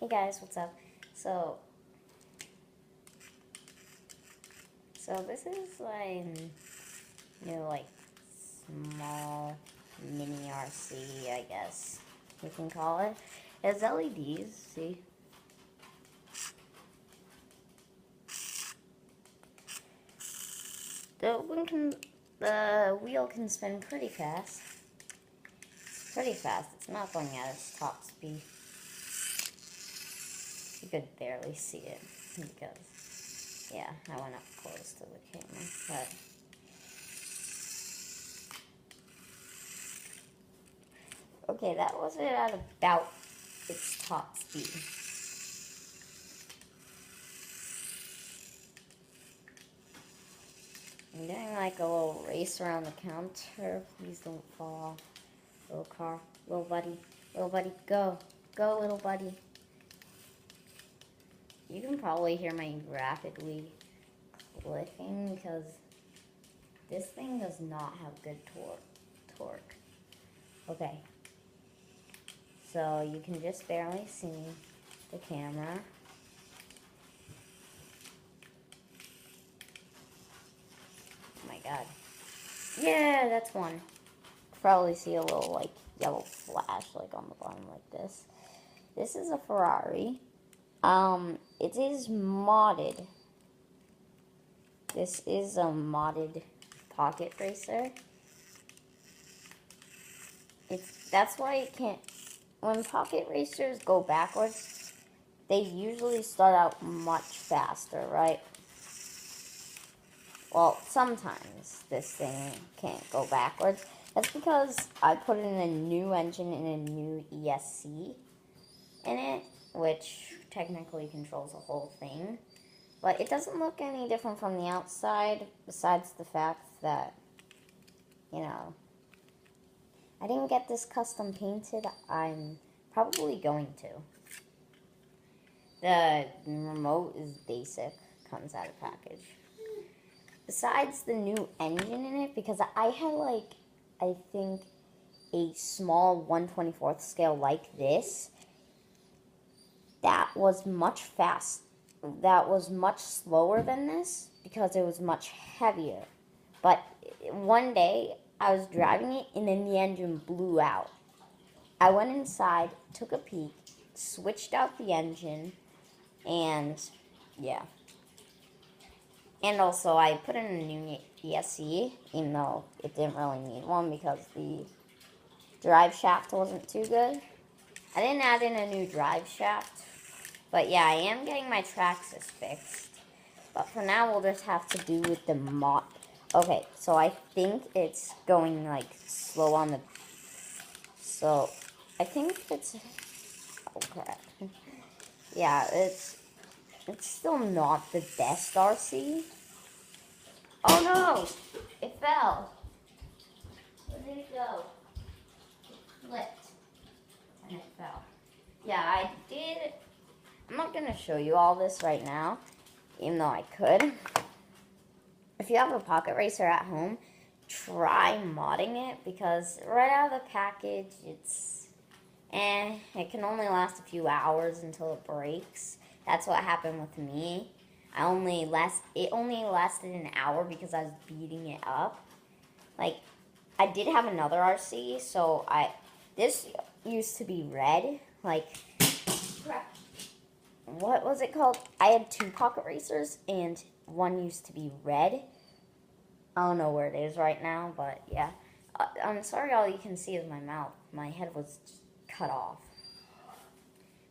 Hey guys, what's up? So this is my new small mini RC, I guess you can call it. It has LEDs, see? The wheel can spin pretty fast. Pretty fast. It's not going at its top speed. You could barely see it because, yeah, I went up close to the camera, but okay, that was it at about its top speed. I'm doing like a little race around the counter. Please don't fall off. Little car. Little buddy. Little buddy. Go. Go, little buddy. You can probably hear my rapidly clicking because this thing does not have good torque. Okay. So you can just barely see the camera. Oh my god. Yeah, that's one. Probably see a little like yellow flash like on the bottom like this. This is a Ferrari. It is modded. This is a modded pocket racer. That's why it can't. When pocket racers go backwards, they usually start out much faster, right? Well, sometimes this thing can't go backwards. That's because I put in a new engine and a new ESC in it, which technically controls the whole thing. But it doesn't look any different from the outside, besides the fact that, you know, I didn't get this custom painted. I'm probably going to. The remote is basic, comes out of package. Besides the new engine in it, because I had like, I think, a small 1/24th scale like this, that was much that was much slower than this because it was much heavier. But one day I was driving it and then the engine blew out. I went inside, took a peek, switched out the engine, and yeah. And also I put in a new ESC, even though it didn't really need one because the drive shaft wasn't too good. I didn't add in a new drive shaft. But yeah, I am getting my Traxxas fixed. But for now, we'll just have to do with the mod. Okay, so I think it's going like slow on the. So I think it's. Oh crap. Yeah, it's still not the best RC. Oh no! It fell. Where did it go? It flipped. And it fell. Yeah, I did. I'm not going to show you all this right now, even though I could. If you have a pocket racer at home, try modding it because right out of the package, it can only last a few hours until it breaks. That's what happened with me. It only lasted an hour because I was beating it up. Like, I did have another RC, so this used to be red, like, what was it called? I had two pocket racers, and one used to be red. I don't know where it is right now, but yeah. I'm sorry all you can see is my mouth. My head was cut off.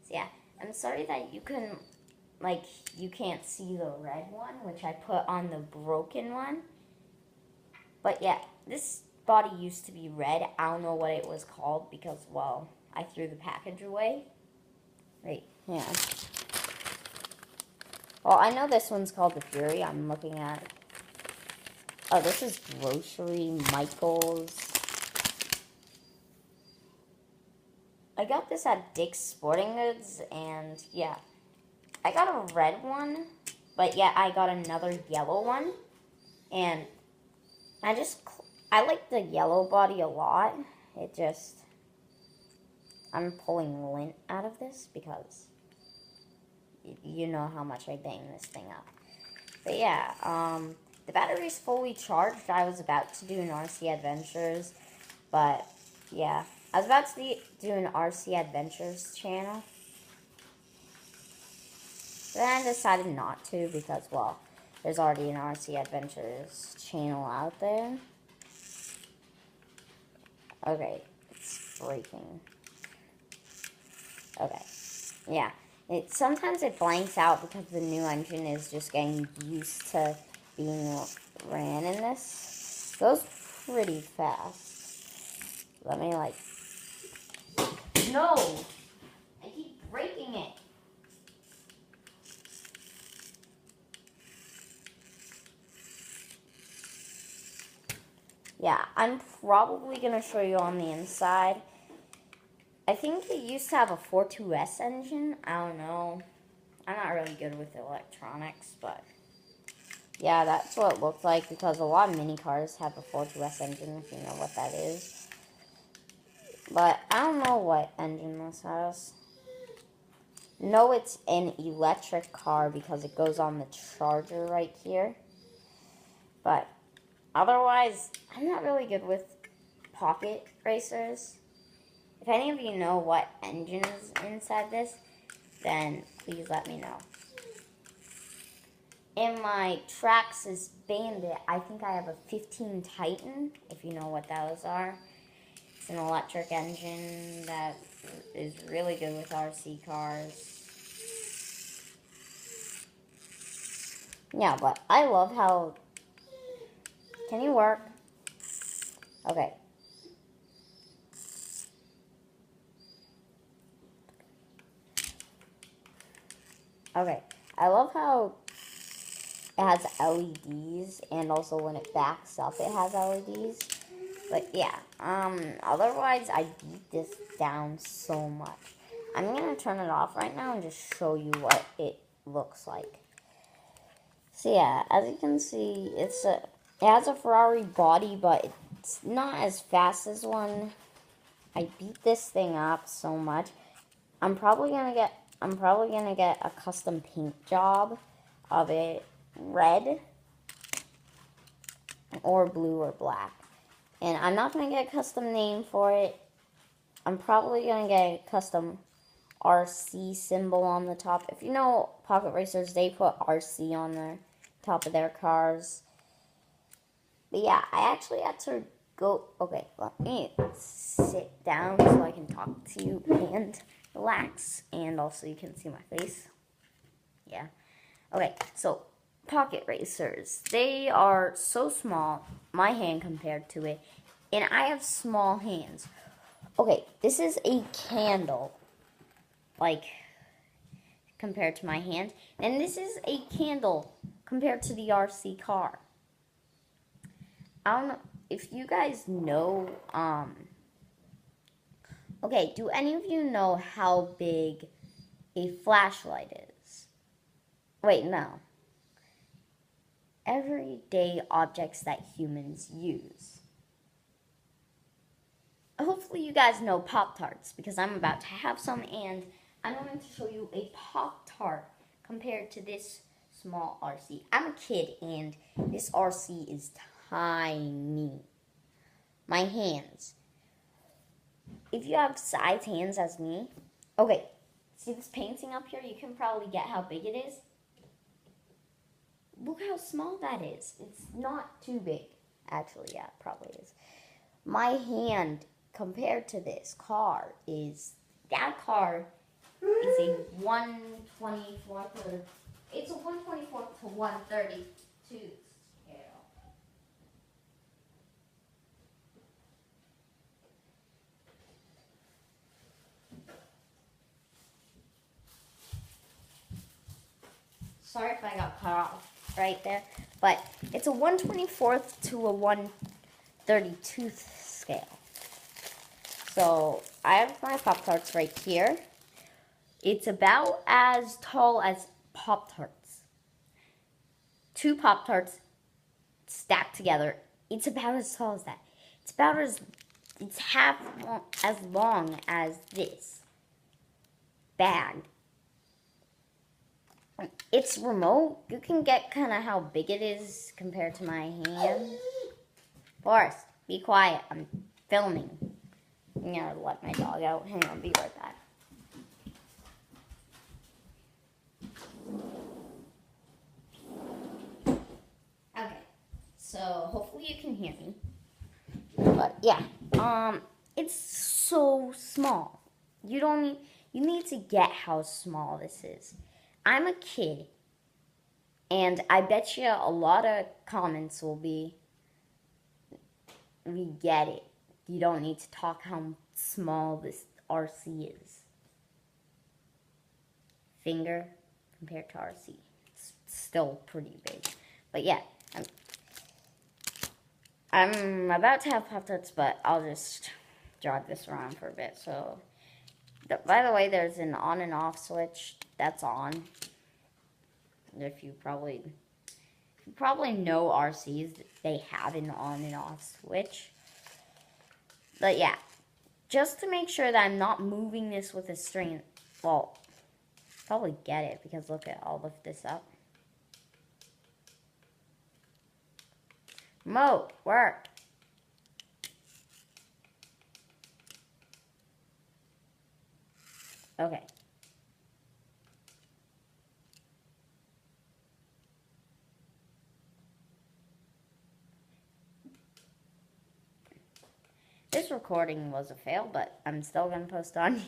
So yeah, I'm sorry that you can't see the red one, which I put on the broken one. But yeah, this body used to be red. I don't know what it was called because, well, I threw the package away. Wait, yeah. Well, I know this one's called the Fury. I'm looking at. Oh, this is Grocery Michaels. I got this at Dick's Sporting Goods, and yeah. I got a red one, but yeah, I got another yellow one. And I like the yellow body a lot. I'm pulling lint out of this because you know how much I bang this thing up. But yeah, the battery's fully charged. I was about to do an RC Adventures, but yeah, I was about to do an RC Adventures channel. But then I decided not to because, well, there's already an RC Adventures channel out there. Okay, it's breaking. Okay, yeah. Sometimes it blanks out because the new engine is just getting used to being ran in this. It goes pretty fast. Let me like... No! I keep breaking it. Yeah, I'm probably going to show you on the inside. I think it used to have a 4.2S engine. I don't know. I'm not really good with electronics, but yeah, that's what it looked like because a lot of mini cars have a 4.2S engine, if you know what that is. But I don't know what engine this has. No, it's an electric car because it goes on the charger right here. But otherwise, I'm not really good with pocket racers. If any of you know what engine is inside this, then please let me know. In my Traxxas Bandit, I think I have a 15 Titan, if you know what those are. It's an electric engine that is really good with RC cars. Yeah, but I love how... Can you work? Okay. Okay. I love how it has LEDs, and also when it backs up, it has LEDs. But yeah, otherwise, I beat this down so much. I'm going to turn it off right now and just show you what it looks like. So yeah, as you can see, it has a Ferrari body, but it's not as fast as one. I beat this thing up so much. I'm probably gonna get a custom paint job of it, red or blue or black. And I'm not gonna get a custom name for it. I'm probably gonna get a custom RC symbol on the top. If you know Pocket Racers, they put RC on the top of their cars. But yeah, I actually had to go... Okay, let me sit down so I can talk to you and relax. And also you can see my face. Yeah. Okay, so Pocket Racers. They are so small, my hand compared to it. And I have small hands. Okay, this is a candle. Like, compared to my hand. And this is a candle compared to the RC car. I don't know if you guys know, okay, do any of you know how big a flashlight is? Wait, no. Everyday objects that humans use. Hopefully you guys know Pop-Tarts, because I'm about to have some, and I'm going to show you a Pop-Tart compared to this small RC. I'm a kid, and this RC is tiny. My hands. If you have size hands as me, okay, see this painting up here? You can probably get how big it is. Look how small that is. It's not too big. Actually, yeah, it probably is. My hand compared to this car is, that car is a 1/24. It's a 1/24 to 1/32 scale. Sorry if I got cut off right there, but it's a 1/24 to a 1/32 scale. So I have my Pop-Tarts right here. It's about as tall as Pop-Tarts. 2 Pop-Tarts stacked together. It's about as tall as that. It's half as long as this bag. It's remote. You can get kind of how big it is compared to my hand. Forrest, be quiet. I'm filming. I'm gonna let my dog out. Hang on, be right back. Okay, so hopefully you can hear me. But yeah, it's so small. You need to get how small this is. I'm a kid, and I bet you a lot of comments will be, we get it. You don't need to talk how small this RC is. Finger compared to RC. It's still pretty big. But yeah, I'm about to have Pop-Tarts, but I'll just jog this around for a bit. So, by the way, there's an on and off switch. That's on. If you probably know RCs, they have an on and off switch. But yeah, just to make sure that I'm not moving this with a string, well, probably get it because look at, I'll lift this up. Remote, work. Okay. This recording was a fail, but I'm still going to post on.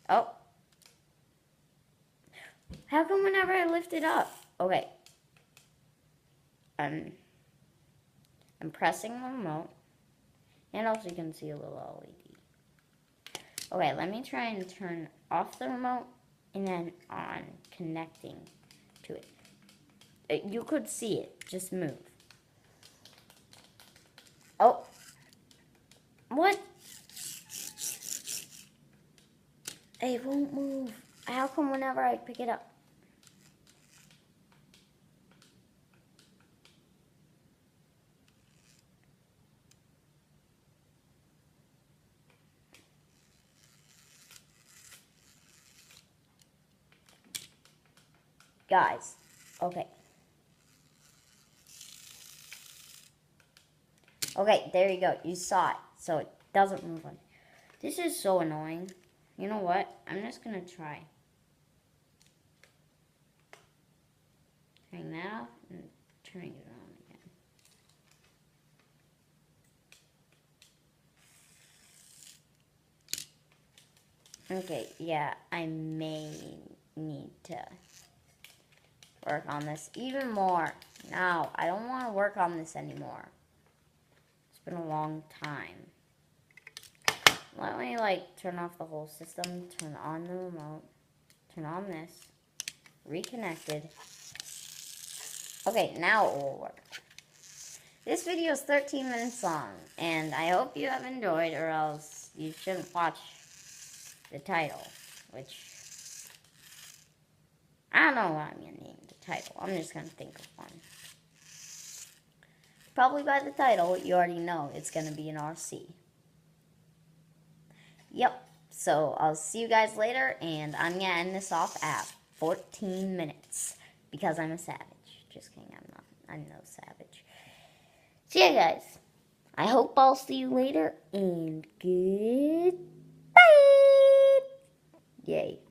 Oh. How come whenever I lift it up? Okay. I'm pressing the remote. And also you can see a little LED. Okay, let me try and turn off the remote and then on, connecting to it. You could see it. Just move. Oh. What? It won't move. How come whenever I pick it up? Guys, okay. Okay, there you go. You saw it. So it doesn't move on. This is so annoying. You know what? I'm just going to try. Turning that off and turning it on again. Okay, yeah, I may need to work on this even more. No, I don't want to work on this anymore. It's been a long time. Let me, turn off the whole system, turn on the remote, turn on this, reconnected. Okay, now it will work. This video is 13 minutes long, and I hope you have enjoyed, or else you shouldn't watch the title, which, I don't know what I'm going to name the title. I'm just going to think of one. Probably by the title, you already know it's going to be an RC. Yep, so I'll see you guys later, and I'm going to end this off at 14 minutes, because I'm a savage. Just kidding, I'm not. I'm no savage. See ya, guys. I hope I'll see you later, and goodbye. Yay.